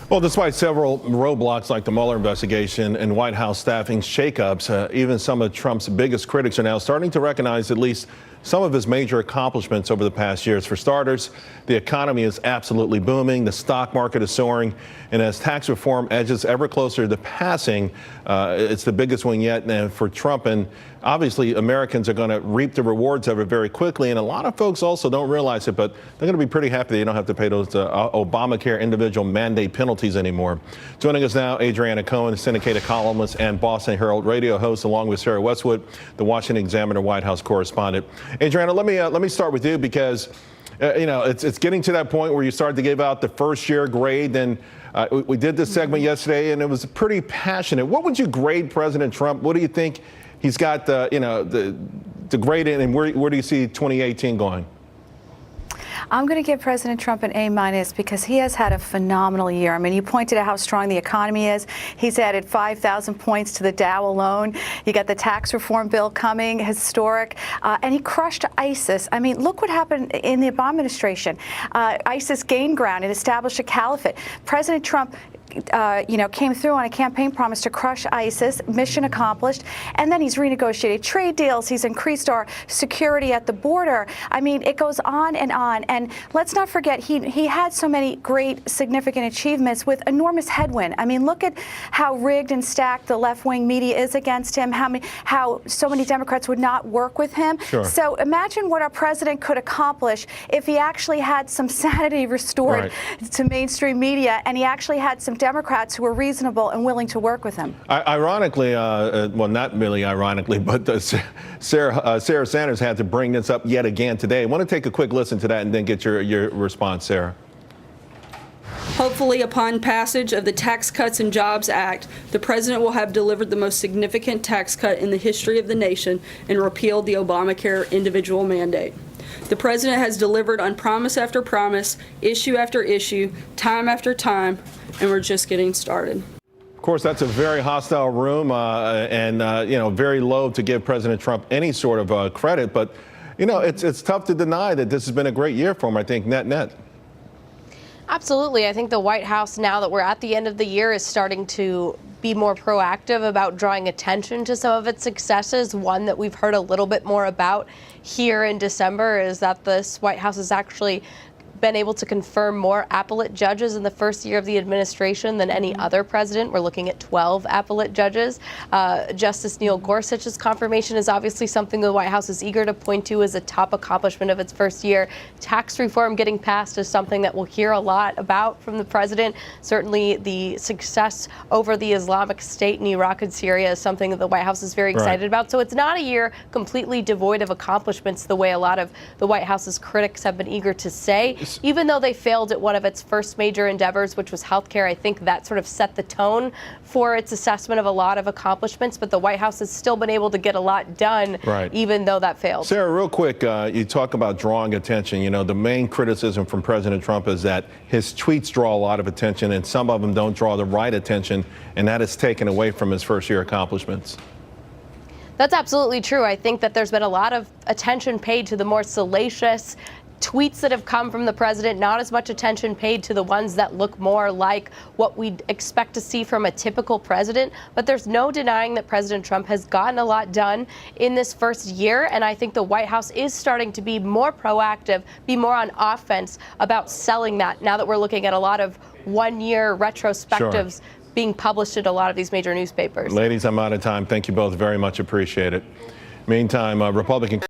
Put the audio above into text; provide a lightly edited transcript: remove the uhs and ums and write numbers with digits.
Well, despite several roadblocks like the Mueller investigation and White House staffing shakeups, even some of Trump's biggest critics are now starting to recognize at least some of his major accomplishments over the past years. For starters, the economy is absolutely booming. The stock market is soaring. And as tax reform edges ever closer to passing, it's the biggest one yet for Trump. And obviously, Americans are going to reap the rewards of it very quickly. And a lot of folks also don't realize it, but they're going to be pretty happy they don't have to pay those Obamacare individual mandate penalties anymore. Joining us now, Adriana Cohen, syndicated columnist and Boston Herald radio host, along with Sarah Westwood, the Washington Examiner White House correspondent. Adriana, let me start with you because it's getting to that point where you start to give out the first year grade. And we did this segment yesterday, and it was pretty passionate. What would you grade President Trump? What do you think he's got the grade in, and where do you see 2018 going? I'm going to give President Trump an A- because he has had a phenomenal year. I mean, you pointed out how strong the economy is. He's added 5,000 points to the Dow alone. You got the tax reform bill coming, historic, and he crushed ISIS. I mean, look what happened in the Obama administration. ISIS gained ground and established a caliphate. President Trump came through on a campaign promise to crush ISIS, mission accomplished, and then he's renegotiated trade deals. He's increased our security at the border. I mean, it goes on. And let's not forget, he had so many great, significant achievements with enormous headwind. I mean, look at how rigged and stacked the left-wing media is against him, how so many Democrats would not work with him. Sure. So imagine what our president could accomplish if he actually had some sanity restored to mainstream media, and he actually had some Democrats who were reasonable and willing to work with him. Ironically, well, not really ironically, but Sarah Sanders had to bring this up yet again today. I want to take a quick listen to that and then get your response, Sarah. Hopefully, upon passage of the Tax Cuts and Jobs Act, the president will have delivered the most significant tax cut in the history of the nation and repealed the Obamacare individual mandate. The president has delivered on promise after promise, issue after issue, time after time, and we're just getting started. Of course, that's a very hostile room and very low to give President Trump any sort of credit. But, it's tough to deny that this has been a great year for him, I think, net. Absolutely. I think the White House, now that we're at the end of the year, is starting to be more proactive about drawing attention to some of its successes. One that we've heard a little bit more about here in December is that this White House has actually been able to confirm more appellate judges in the first year of the administration than any other president. We're looking at 12 appellate judges. Justice Neil Gorsuch's confirmation is obviously something the White House is eager to point to as a top accomplishment of its first year. Tax reform getting passed is something that we'll hear a lot about from the president. Certainly the success over the Islamic State in Iraq and Syria is something that the White House is very excited about. So it's not a year completely devoid of accomplishments the way a lot of the White House's critics have been eager to say. Even though they failed at one of its first major endeavors, which was healthcare, I think that sort of set the tone for its assessment of a lot of accomplishments. But the White House has still been able to get a lot done, even though that failed. Sarah, real quick, you talk about drawing attention. The main criticism from President Trump is that his tweets draw a lot of attention, and some of them don't draw the right attention, and that is taken away from his first year accomplishments. That's absolutely true. I think that there's been a lot of attention paid to the more salacious tweets that have come from the president, not as much attention paid to the ones that look more like what we'd expect to see from a typical president. But there's no denying that President Trump has gotten a lot done in this first year. And I think the White House is starting to be more proactive, be more on offense about selling that now that we're looking at a lot of one-year retrospectives being published in a lot of these major newspapers. Ladies, I'm out of time. Thank you both very much. Appreciate it. Meantime, Republican